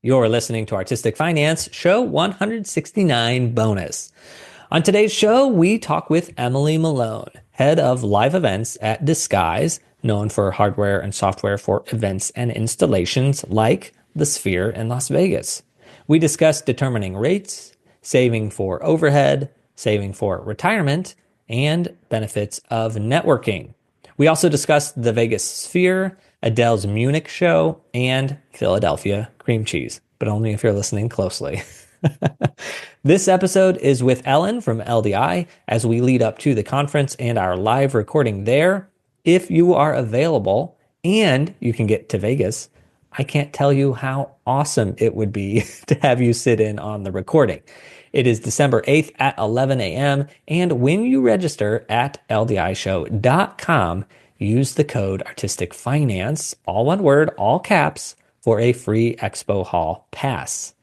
You're listening to Artistic Finance, show 169 bonus. On today's show, we talk with Emily Malone, head of live events at Disguise, known for hardware and software for events and installations like the Sphere in Las Vegas. We discuss determining rates, saving for overhead, saving for retirement, and benefits of networking. We also discussed the Vegas Sphere, Adele's Munich show, and Philadelphia cream cheese, but only if you're listening closely. This episode is with Ellen from LDI as we lead up to the conference and our live recording there. If you are available and you can get to Vegas, I can't tell you how awesome it would be to have you sit in on the recording. It is December 8th at 11 a.m. And when you register at ldishow.com, use the code Artistic Finance, all one word, all caps, for a free Expo Hall pass.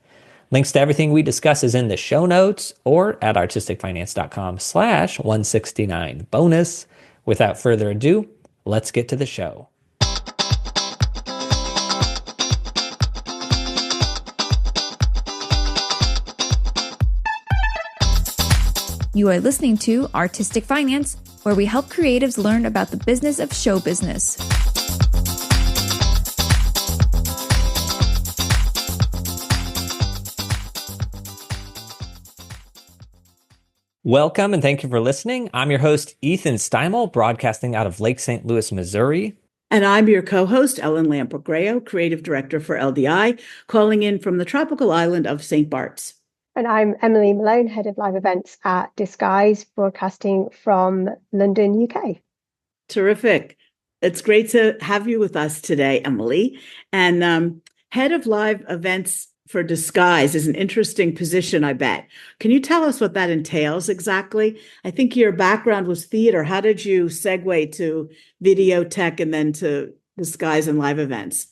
Links to everything we discuss is in the show notes or at artisticfinance.com/169 bonus. Without further ado, let's get to the show. You are listening to Artistic Finance, where we help creatives learn about the business of show business. Welcome and thank you for listening. I'm your host, Ethan Steimel, broadcasting out of Lake St. Louis, Missouri. And I'm your co-host, Ellen Lampert-Gréaux, Creative Director for LDI, calling in from the tropical island of St. Bart's. And I'm Emily Malone, Head of Live Events at Disguise, broadcasting from London, UK. Terrific. It's great to have you with us today, Emily. And Head of Live Events for Disguise is an interesting position, I bet. Can you tell us what that entails exactly? I think your background was theater. How did you segue to video tech and then to Disguise and live events?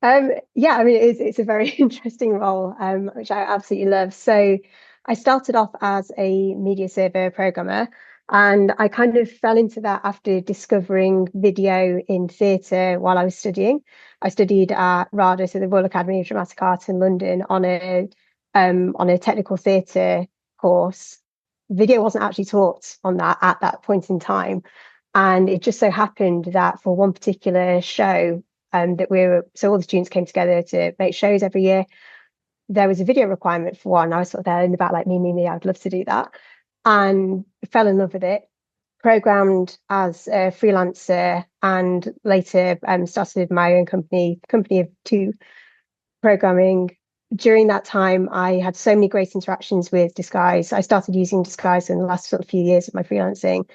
It's a very interesting role, which I absolutely love. So I started off as a media server programmer, and I kind of fell into that after discovering video in theatre while I was studying. I studied at RADA, so the Royal Academy of Dramatic Art in London, on a technical theatre course. Video wasn't actually taught on that at that point in time, and it just so happened that for one particular show, so all the students came together to make shows every year. There was a video requirement for one. I was sort of there in the back, like me, I'd love to do that, and fell in love with it. Programmed as a freelancer, and later started my own company of two, programming. During that time, I had so many great interactions with Disguise. I started using Disguise in the last sort of few years of my freelancing.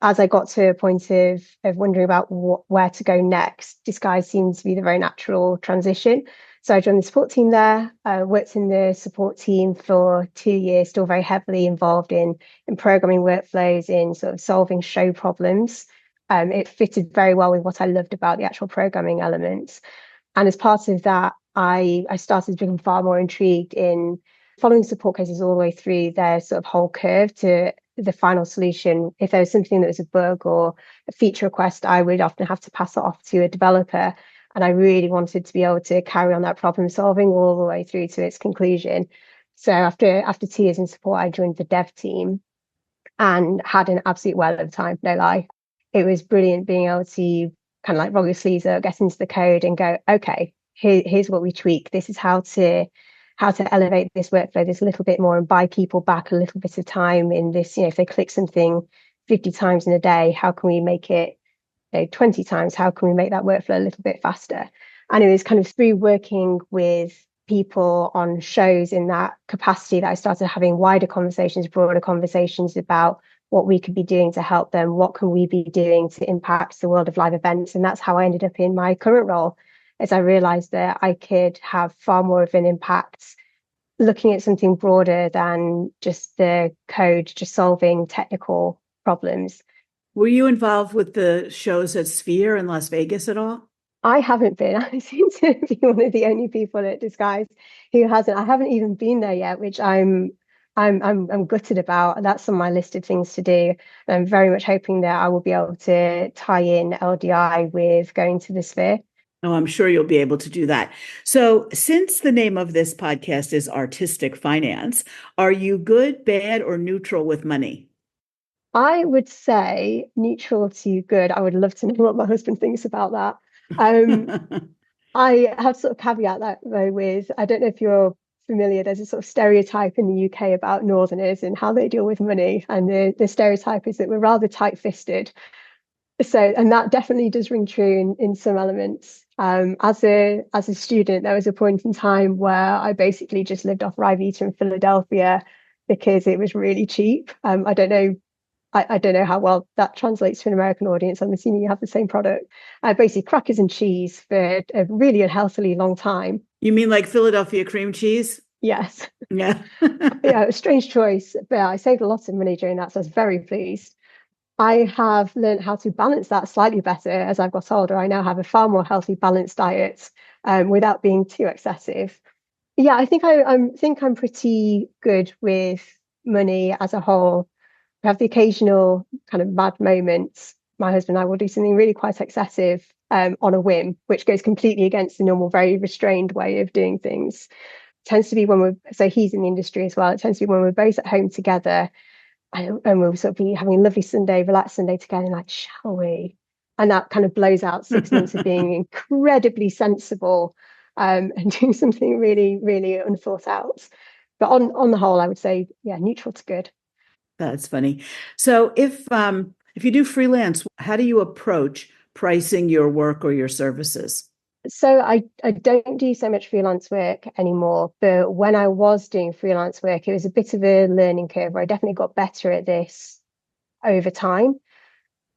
As I got to a point of wondering about where to go next, Disguise seemed to be the very natural transition. So I joined the support team there, worked in the support team for 2 years, still very heavily involved in programming workflows, in sort of solving show problems. It fitted very well with what I loved about the actual programming elements. And as part of that, I started to become far more intrigued in following support cases all the way through their sort of whole curve to the final solution. If there was something that was a bug or a feature request, I would often have to pass it off to a developer. And I really wanted to be able to carry on that problem solving all the way through to its conclusion. So after 2 years in support, I joined the dev team and had an absolute well of time, no lie. It was brilliant being able to kind of like roll your sleeves up, get into the code and go, okay, here's what we tweak. This is how to elevate this workflow this a little bit more and buy people back a little bit of time in this. If they click something 50 times in a day, how can we make it 20 times? How can we make that workflow a little bit faster? And it was kind of through working with people on shows in that capacity that I started having wider conversations, broader conversations about what we could be doing to help them. What can we be doing to impact the world of live events? And that's how I ended up in my current role, as I realized that I could have far more of an impact looking at something broader than just the code, just solving technical problems. Were you involved with the shows at Sphere in Las Vegas at all? I haven't been. I seem to be one of the only people at Disguise who hasn't. I haven't even been there yet, which I'm gutted about. That's on my list of things to do. And I'm very much hoping that I will be able to tie in LDI with going to the Sphere. Oh, I'm sure you'll be able to do that. So, since the name of this podcast is Artistic Finance, are you good, bad, or neutral with money? I would say neutral to good. I would love to know what my husband thinks about that. Um, I have to sort of caveat that though with, I don't know if you're familiar, there's a sort of stereotype in the UK about Northerners and how they deal with money. And the stereotype is that we're rather tight-fisted. So, and that definitely does ring true in some elements. As a student, there was a point in time where I basically just lived off Ryvita in Philadelphia because it was really cheap. I don't know how well that translates to an American audience. I'm assuming you have the same product. Basically, crackers and cheese for a really unhealthily long time. You mean like Philadelphia cream cheese? Yes. Yeah. Yeah, a strange choice, but I saved a lot of money during that, so I was very pleased. I have learned how to balance that slightly better as I've got older. I now have a far more healthy, balanced diet without being too excessive. Yeah, I think I'm pretty good with money as a whole. We have the occasional kind of mad moments. My husband and I will do something really quite excessive on a whim, which goes completely against the normal, very restrained way of doing things. It tends to be when so he's in the industry as well. It tends to be when we're both at home together and we'll sort of be having a lovely Sunday, relaxed Sunday together, and like, shall we? And that kind of blows out 6 months of being incredibly sensible and doing something really, really unthought out. But on the whole, I would say, yeah, neutral to good. That's funny. So, if you do freelance, how do you approach pricing your work or your services? So I don't do so much freelance work anymore, but when I was doing freelance work, it was a bit of a learning curve where I definitely got better at this over time.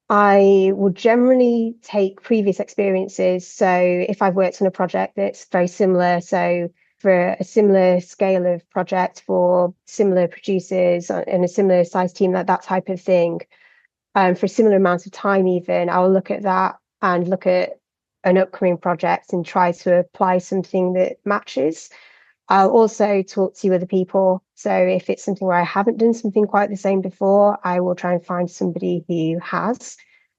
I will generally take previous experiences. So if I've worked on a project that's very similar, so for a similar scale of project for similar producers and a similar size team, that type of thing, for a similar amount of time, even, I'll look at that and look at an upcoming project and try to apply something that matches. I'll also talk to other people. So if it's something where I haven't done something quite the same before, I will try and find somebody who has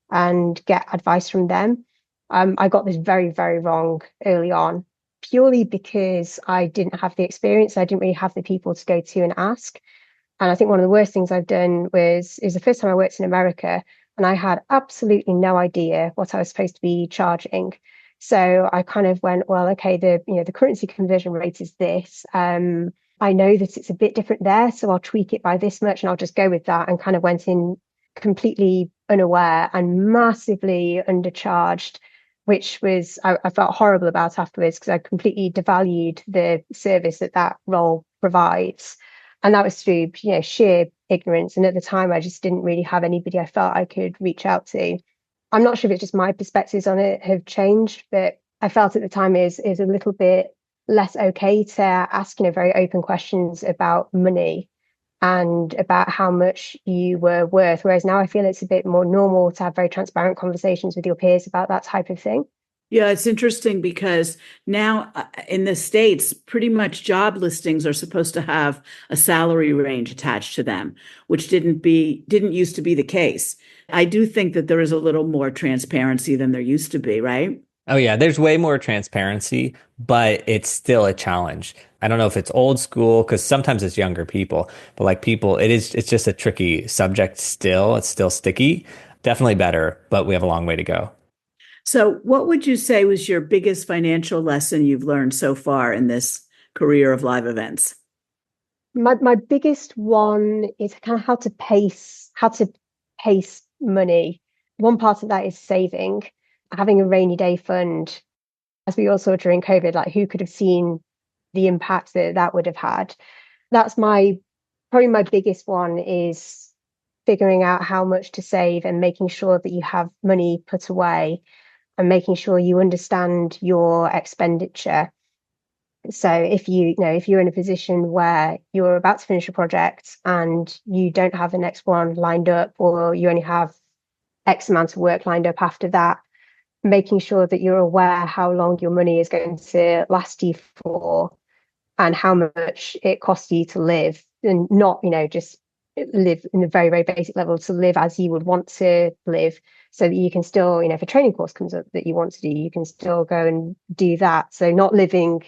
and get advice from them. I got this very, very wrong early on, purely because I didn't have the experience. I didn't really have the people to go to and ask. And I think one of the worst things I've done is the first time I worked in America, and I had absolutely no idea what I was supposed to be charging. So I kind of went, well, okay, the currency conversion rate is this. I know that it's a bit different there, so I'll tweak it by this much, and I'll just go with that. And kind of went in completely unaware and massively undercharged, which was I felt horrible about afterwards because I completely devalued the service that role provides. And that was through, sheer ignorance. And at the time, I just didn't really have anybody I felt I could reach out to. I'm not sure if it's just my perspectives on it have changed, but I felt at the time is a little bit less okay to ask, very open questions about money and about how much you were worth. Whereas now I feel it's a bit more normal to have very transparent conversations with your peers about that type of thing. Yeah, it's interesting because now in the States, pretty much job listings are supposed to have a salary range attached to them, which didn't used to be the case. I do think that there is a little more transparency than there used to be, right? Oh yeah, there's way more transparency, but it's still a challenge. I don't know if it's old school because sometimes it's younger people, but like people, it's just a tricky subject still. It's still sticky. Definitely better, but we have a long way to go. So, what would you say was your biggest financial lesson you've learned so far in this career of live events? My biggest one is kind of how to pace money. One part of that is saving, having a rainy day fund. As we all saw during COVID, like who could have seen the impact that would have had? That's probably my biggest one is figuring out how much to save and making sure that you have money put away and making sure you understand your expenditure. So if you're in a position where you're about to finish a project and you don't have the next one lined up, or you only have X amount of work lined up after that, making sure that you're aware how long your money is going to last you for and how much it costs you to live, and not, just live in a very, very basic level, to live as you would want to live, so that you can still, if a training course comes up that you want to do, you can still go and do that. So not living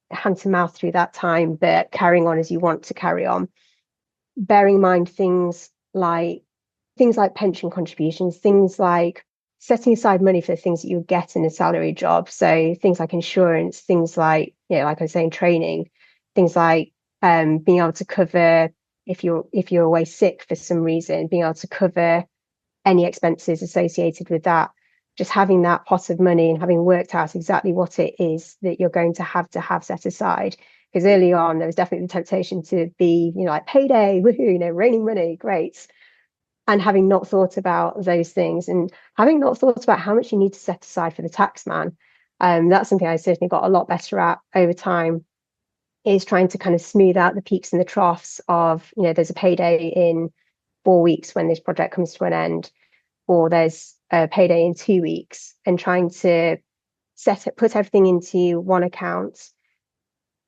hand to mouth through that time, but carrying on as you want to carry on. Bearing in mind things like pension contributions, things like setting aside money for the things that you get in a salary job. So things like insurance, things like, like I was saying, training, things like being able to cover if you're away sick for some reason, being able to cover any expenses associated with that. Just having that pot of money and having worked out exactly what it is that you're going to have set aside. Because early on, there was definitely the temptation to be, like payday, woohoo, raining money, great. And having not thought about those things, and having not thought about how much you need to set aside for the tax man, that's something I certainly got a lot better at over time, is trying to kind of smooth out the peaks and the troughs of, there's a payday in 4 weeks when this project comes to an end, or there's a payday in 2 weeks, and trying to put everything into one account,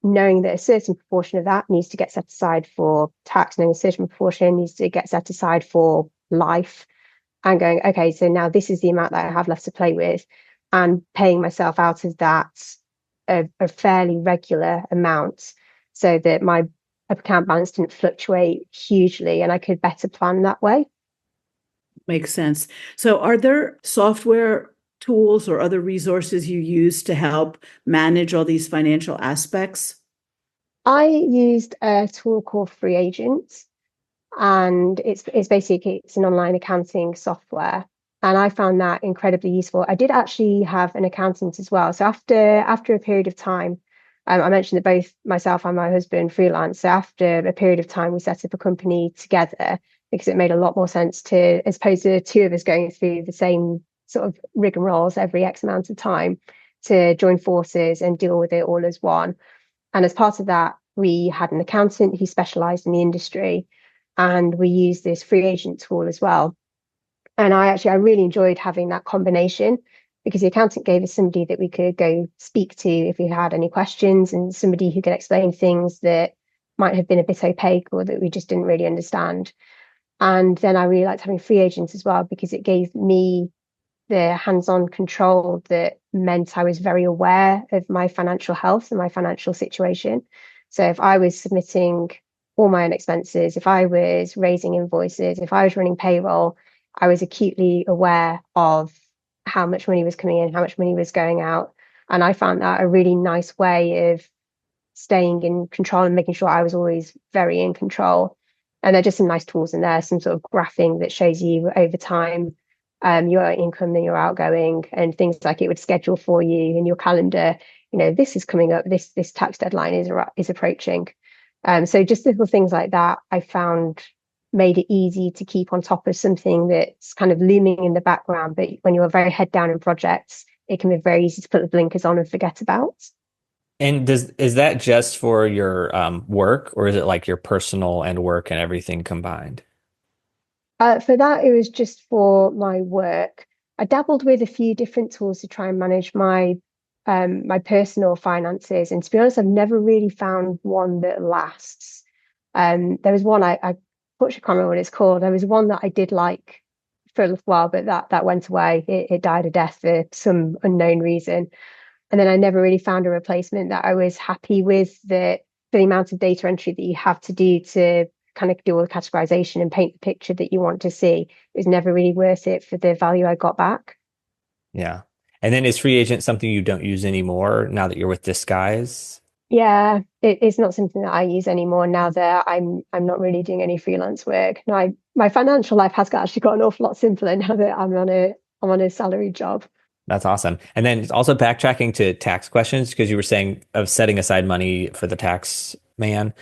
knowing that a certain proportion of that needs to get set aside for tax, knowing a certain proportion needs to get set aside for life, and going, okay, so now this is the amount that I have left to play with, and paying myself out of that a fairly regular amount, so that my account balance didn't fluctuate hugely and I could better plan that way. Makes sense. So are there software tools or other resources you use to help manage all these financial aspects? I used a tool called Free Agent, and it's basically an online accounting software, and I found that incredibly useful. I did actually have an accountant as well. So after a period of time, I mentioned that both myself and my husband freelance. So after a period of time, we set up a company together, because it made a lot more sense to, as opposed to the two of us going through the same sort of rigmaroles every X amount of time, to join forces and deal with it all as one. And as part of that, we had an accountant who specialized in the industry, and we used this Free Agent tool as well. And I really enjoyed having that combination, because the accountant gave us somebody that we could go speak to if we had any questions, and somebody who could explain things that might have been a bit opaque or that we just didn't really understand. And then I really liked having Free Agents as well, because it gave me the hands-on control that meant I was very aware of my financial health and my financial situation. So if I was submitting all my own expenses, if I was raising invoices, if I was running payroll, I was acutely aware of how much money was coming in, how much money was going out. And I found that a really nice way of staying in control and making sure I was always very in control. And there are just some nice tools in there, some sort of graphing that shows you over time your income and your outgoing, and things like it would schedule for you in your calendar. This is coming up, this tax deadline is approaching. So just little things like that I found made it easy to keep on top of something that's kind of looming in the background. But when you're very head down in projects, it can be very easy to put the blinkers on and forget about. And is that just for your work, or is it like your personal and work and everything combined? For that, it was just for my work. I dabbled with a few different tools to try and manage my personal finances, and to be honest, I've never really found one that lasts. There was one I unfortunately can't remember what it's called. There was one that I did like for a little while, but that went away. It died a death for some unknown reason. And then I never really found a replacement that I was happy with, for the amount of data entry that you have to do to kind of do all the categorization and paint the picture that you want to see. It was never really worth it for the value I got back. Yeah. And then is Free Agent something you don't use anymore now that you're with Disguise? Yeah, it's not something that I use anymore now that I'm not really doing any freelance work. No, my financial life has actually got an awful lot simpler now that I'm on a salary job. That's awesome. And then also backtracking to tax questions, because you were saying of setting aside money for the tax man.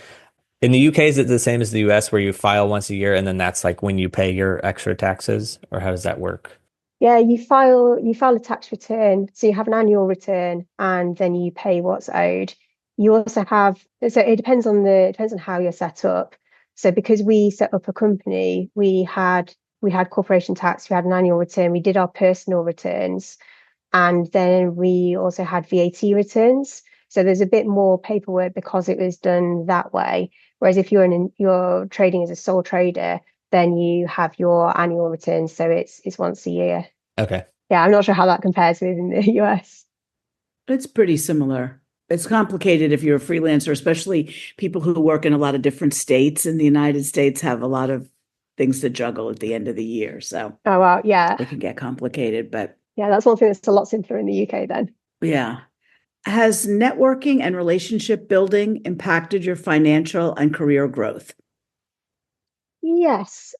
In the UK, is it the same as the US where you file once a year and then that's like when you pay your extra taxes, or how does that work? Yeah, you file a tax return, so you have an annual return, and then you pay what's owed. You also have, so it depends on how you're set up. So because we set up a company, we had corporation tax, we had an annual return, we did our personal returns, and then we also had VAT returns. So there's a bit more paperwork because it was done that way. Whereas if you're trading as a sole trader, then you have your annual return. So it's once a year. Okay. Yeah, I'm not sure how that compares with in the US. It's pretty similar. It's complicated if you're a freelancer, especially people who work in a lot of different states in the United States have a lot of things to juggle at the end of the year. So Oh, wow. Yeah. it can get complicated, but Yeah, that's one thing that's a lot simpler in the UK then. yeah. Has networking and relationship building impacted your financial and career growth? Yes.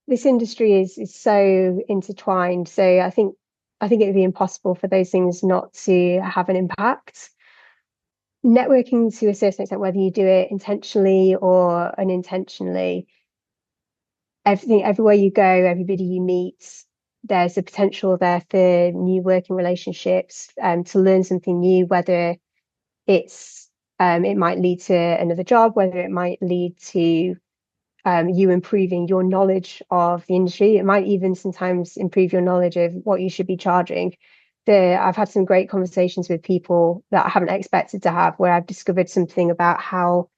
This industry is so intertwined. So I think it would be impossible for those things not to have an impact. Networking to a certain extent, whether you do it intentionally or unintentionally, everywhere you go, everybody you meet, there's a potential there for new working relationships, to learn something new, whether it might lead to another job, whether it might lead to you improving your knowledge of the industry. It might even sometimes improve your knowledge of what you should be charging. I've had some great conversations with people that I haven't expected to have, where I've discovered something about how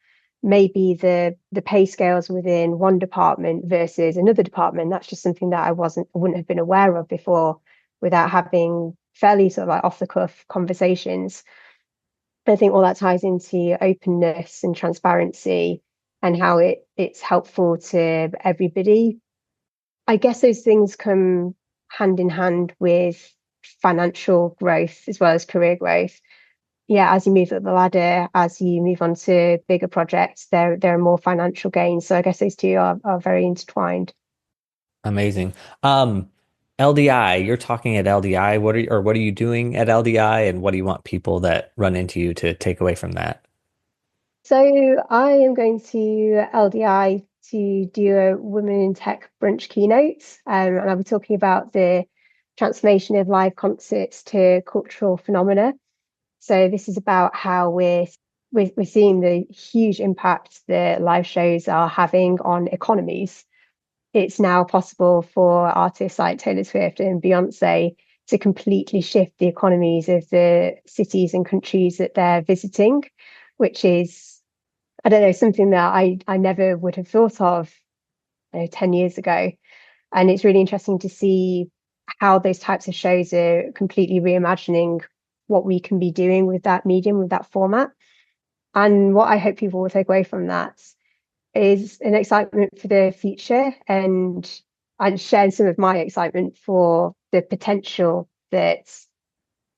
maybe the pay scales within one department versus another department. That's just something that I wouldn't have been aware of before without having fairly sort of like off the cuff conversations. I think all that ties into openness and transparency and how it's helpful to everybody. I guess those things come hand in hand with financial growth as well as career growth. Yeah, as you move up the ladder, as you move on to bigger projects, there are more financial gains. So I guess those two are very intertwined. Amazing. LDI, you're talking at LDI. What are you doing at LDI, and what do you want people that run into you to take away from that? So I am going to LDI to do a Women in Tech brunch keynote, and I'll be talking about the transformation of live concerts to cultural phenomena. So this is about how we're seeing the huge impact that live shows are having on economies. It's now possible for artists like Taylor Swift and Beyonce to completely shift the economies of the cities and countries that they're visiting, which is, I don't know, something that I never would have thought of 10 years ago. And it's really interesting to see how those types of shows are completely reimagining what we can be doing with that medium, with that format. And what I hope people will take away from that is an excitement for the future, and share some of my excitement for the potential that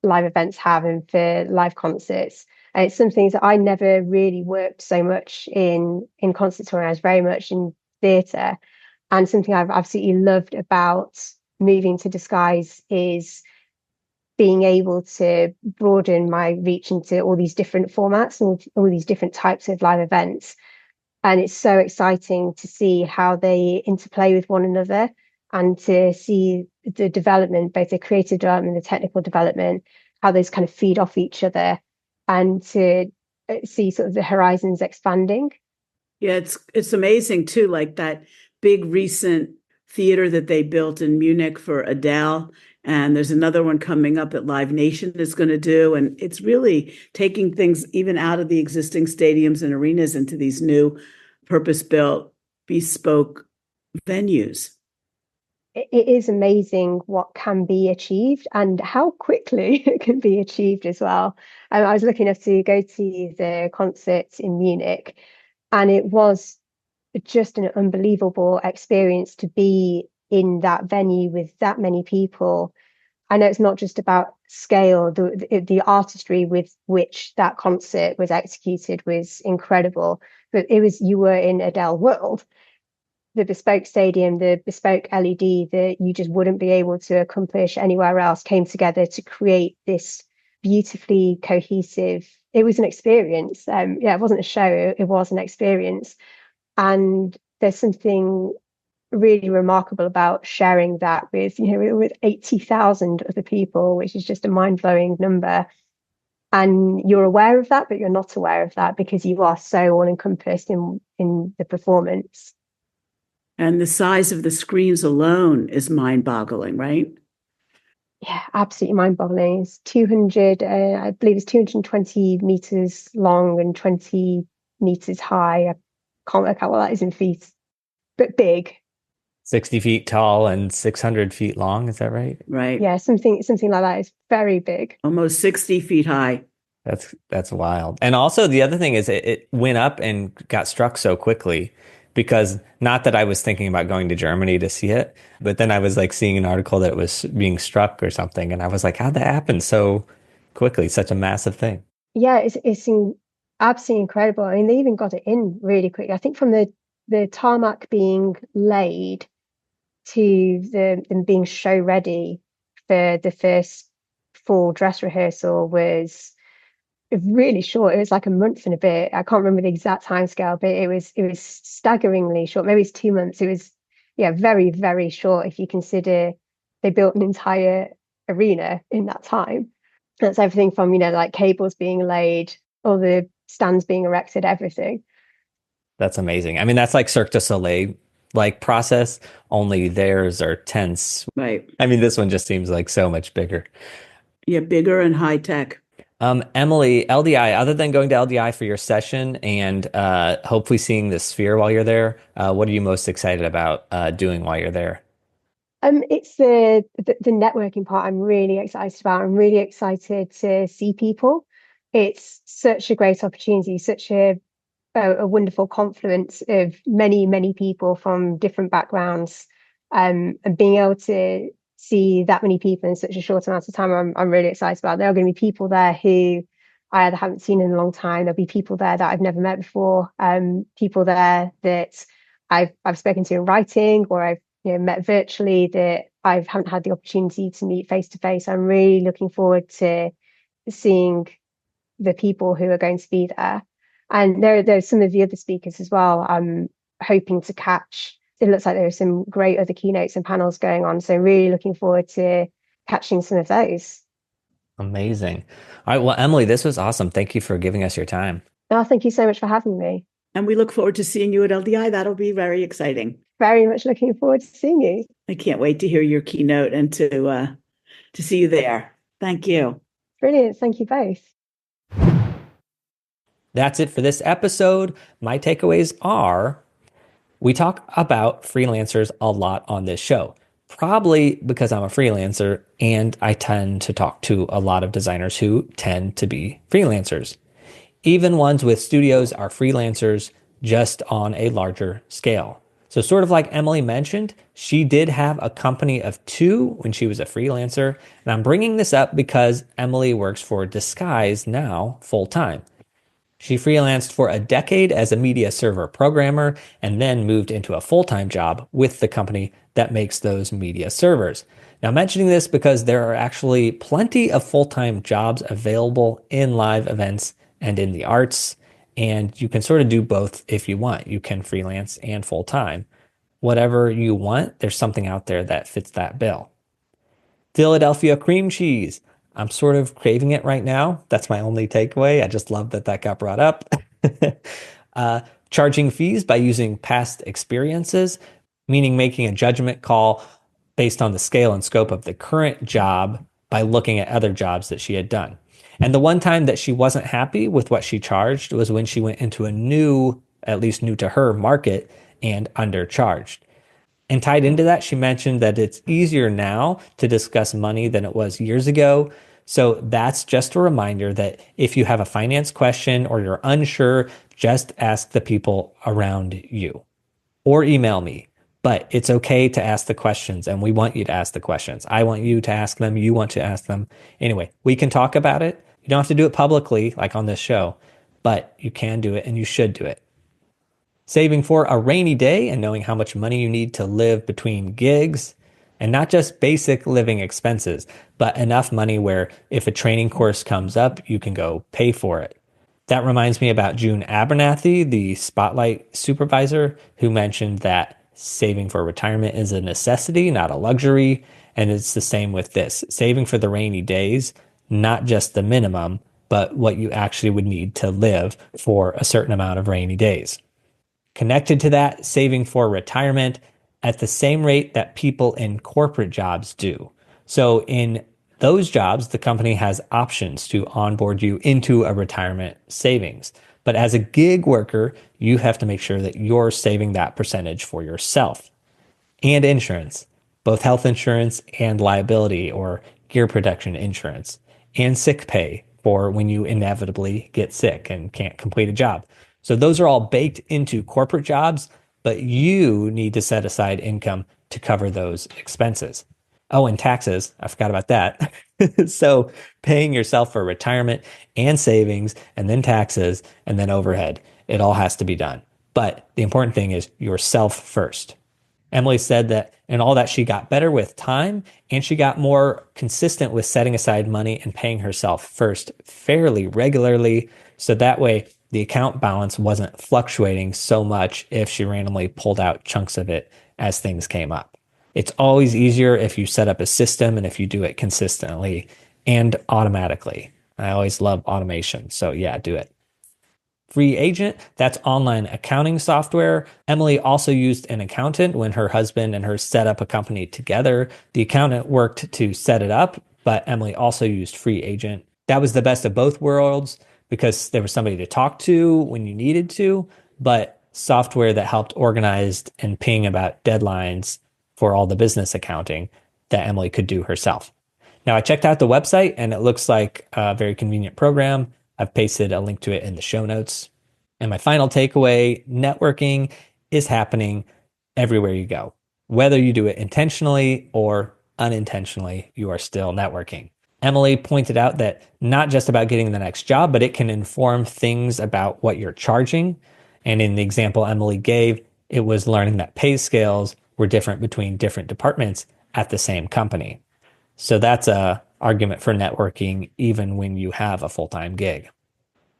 live events have and for live concerts. And it's some things that I never really worked so much in concerts when I was very much in theatre. And something I've absolutely loved about moving to Disguise is being able to broaden my reach into all these different formats and all these different types of live events. And it's so exciting to see how they interplay with one another and to see the development, both the creative development, the technical development, how those kind of feed off each other, and to see sort of the horizons expanding. Yeah, it's amazing too, like that big recent theater that they built in Munich for Adele. And there's another one coming up that Live Nation is going to do. And it's really taking things even out of the existing stadiums and arenas into these new purpose-built, bespoke venues. It is amazing what can be achieved and how quickly it can be achieved as well. I was lucky enough to go to the concert in Munich, and it was just an unbelievable experience to be in that venue with that many people. I know it's not just about scale, the artistry with which that concert was executed was incredible, but you were in Adele world. The bespoke stadium, the bespoke LED that you just wouldn't be able to accomplish anywhere else came together to create this beautifully cohesive. It was an experience. Yeah, it wasn't a show, it was an experience. And there's something really remarkable about sharing that with 80,000 other people, which is just a mind-blowing number. And you're aware of that, but you're not aware of that because you are so all encompassed in the performance. And the size of the screens alone is mind-boggling, right? Yeah, absolutely mind-boggling. It's 200, I believe it's 220 meters long and 20 meters high. I can't work out what that is in feet, but big. 60 feet tall and 600 feet long. Is that right? Right. Yeah, something like that. It's very big. Almost 60 feet high. That's wild. And also the other thing is it went up and got struck so quickly because not that I was thinking about going to Germany to see it, but then I was like seeing an article that it was being struck or something, and I was like, how'd that happen so quickly? Such a massive thing. Yeah, absolutely incredible. I mean, they even got it in really quickly. I think from the tarmac being laid to them being show ready for the first full dress rehearsal was really short. It was like a month and a bit. I can't remember the exact time scale, but it was staggeringly short. Maybe it's 2 months. It was, yeah, very, very short if you consider they built an entire arena in that time. That's everything from, like cables being laid, all the stands being erected, everything. That's amazing. I mean, that's like Cirque du Soleil like process, only theirs are tense. Right. I mean, this one just seems like so much bigger. Yeah, bigger and high tech. Emily, LDI, other than going to LDI for your session and hopefully seeing the sphere while you're there, what are you most excited about doing while you're there? It's the networking part I'm really excited about. I'm really excited to see people. It's such a great opportunity, such a wonderful confluence of many, many people from different backgrounds. And being able to see that many people in such a short amount of time, I'm really excited about. There are going to be people there who I either haven't seen in a long time. There'll be people there that I've never met before. People there that I've spoken to in writing, or I've met virtually, that I haven't had the opportunity to meet face to face. I'm really looking forward to seeing the people who are going to be there. And there's some of the other speakers as well. I'm hoping to catch. It looks like there are some great other keynotes and panels going on. So really looking forward to catching some of those. Amazing. All right. Well, Emily, this was awesome. Thank you for giving us your time. Oh, thank you so much for having me. And we look forward to seeing you at LDI. That'll be very exciting. Very much looking forward to seeing you. I can't wait to hear your keynote and to see you there. Thank you. Brilliant. Thank you both. That's it for this episode. My takeaways are we talk about freelancers a lot on this show, probably because I'm a freelancer and I tend to talk to a lot of designers who tend to be freelancers. Even ones with studios are freelancers, just on a larger scale. So sort of like Emily mentioned, she did have a company of two when she was a freelancer. And I'm bringing this up because Emily works for Disguise now full time. She freelanced for a decade as a media server programmer and then moved into a full-time job with the company that makes those media servers. Now, I'm mentioning this because there are actually plenty of full-time jobs available in live events and in the arts, and you can sort of do both if you want. You can freelance and full-time. Whatever you want, there's something out there that fits that bill. Philadelphia cream cheese. I'm sort of craving it right now. That's my only takeaway. I just love that that got brought up. Charging fees by using past experiences, meaning making a judgment call based on the scale and scope of the current job by looking at other jobs that she had done. And the one time that she wasn't happy with what she charged was when she went into a new, at least new to her, market and undercharged. And tied into that, she mentioned that it's easier now to discuss money than it was years ago. So that's just a reminder that if you have a finance question or you're unsure, just ask the people around you or email me. But it's okay to ask the questions, and we want you to ask the questions. I want you to ask them. You want to ask them. Anyway, we can talk about it. You don't have to do it publicly like on this show, but you can do it and you should do it. Saving for a rainy day and knowing how much money you need to live between gigs, and not just basic living expenses, but enough money where if a training course comes up, you can go pay for it. That reminds me about June Abernathy, the Spotlight supervisor, who mentioned that saving for retirement is a necessity, not a luxury. And it's the same with this, saving for the rainy days, not just the minimum, but what you actually would need to live for a certain amount of rainy days. Connected to that, saving for retirement at the same rate that people in corporate jobs do. So in Those jobs, the company has options to onboard you into a retirement savings. But as a gig worker, you have to make sure that you're saving that percentage for yourself. And insurance, both health insurance and liability or gear protection insurance, and sick pay for when you inevitably get sick and can't complete a job. So those are all baked into corporate jobs, but you need to set aside income to cover those expenses. Oh, and taxes. I forgot about that. So paying yourself for retirement and savings and then taxes and then overhead, it all has to be done. But the important thing is yourself first. Emily said that in all that she got better with time and she got more consistent with setting aside money and paying herself first fairly regularly. So that way the account balance wasn't fluctuating so much if she randomly pulled out chunks of it as things came up. It's always easier if you set up a system and if you do it consistently and automatically. I always love automation. So yeah, do it. Free Agent, that's online accounting software. Emily also used an accountant when her husband and her set up a company together. The accountant worked to set it up, but Emily also used Free Agent. That was the best of both worlds because there was somebody to talk to when you needed to, but software that helped organize and ping about deadlines for all the business accounting that Emily could do herself. Now, I checked out the website and it looks like a very convenient program. I've pasted a link to it in the show notes. And my final takeaway, networking is happening everywhere you go. Whether you do it intentionally or unintentionally, you are still networking. Emily pointed out that not just about getting the next job, but it can inform things about what you're charging. And in the example Emily gave, it was learning that pay scales were different between different departments at the same company. So that's an argument for networking even when you have a full-time gig.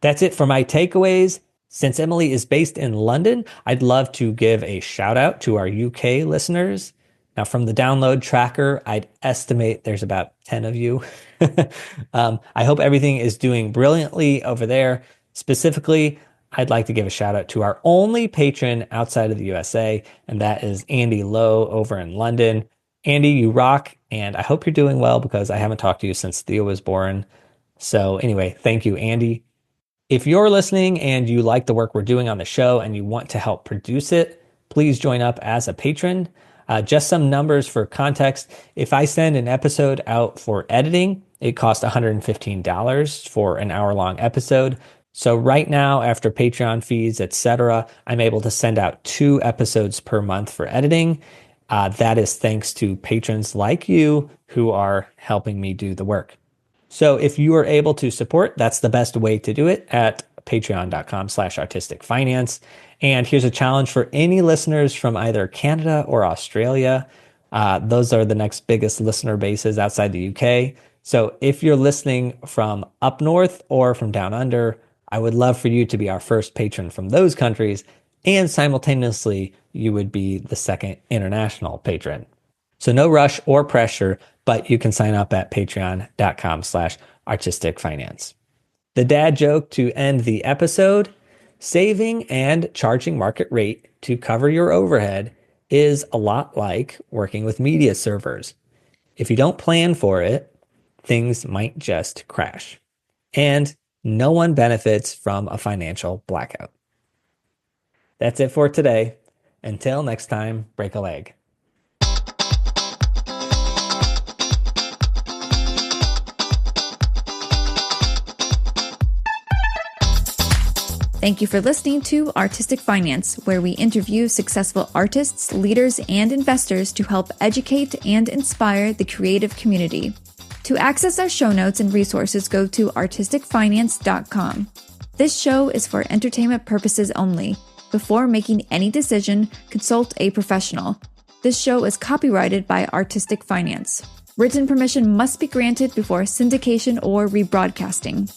That's it for my takeaways. Since Emily is based in London, I'd love to give a shout out to our UK listeners. Now, from the download tracker, I'd estimate there's about 10 of you. I hope everything is doing brilliantly over there. Specifically, I'd like to give a shout out to our only patron outside of the USA, and that is Andy Lowe over in London. Andy, you rock, and I hope you're doing well because I haven't talked to you since Theo was born. So anyway, thank you, Andy. If you're listening and you like the work we're doing on the show and you want to help produce it, please join up as a patron. Just some numbers for context. If I send an episode out for editing, it costs $115 for an hour-long episode. So right now, after Patreon fees, etc., I'm able to send out 2 episodes per month for editing. That is thanks to patrons like you who are helping me do the work. So if you are able to support, that's the best way to do it at patreon.com/artisticfinance. And here's a challenge for any listeners from either Canada or Australia. Those are the next biggest listener bases outside the UK. So if you're listening from up north or from down under, I would love for you to be our first patron from those countries. And simultaneously, you would be the second international patron. So no rush or pressure, but you can sign up at patreon.com/artisticfinance. The dad joke to end the episode: saving and charging market rate to cover your overhead is a lot like working with media servers. If you don't plan for it, things might just crash. And no one benefits from a financial blackout. That's it for today. Until next time, break a leg. Thank you for listening to Artistic Finance, where we interview successful artists, leaders, and investors to help educate and inspire the creative community. To access our show notes and resources, go to artisticfinance.com. This show is for entertainment purposes only. Before making any decision, consult a professional. This show is copyrighted by Artistic Finance. Written permission must be granted before syndication or rebroadcasting.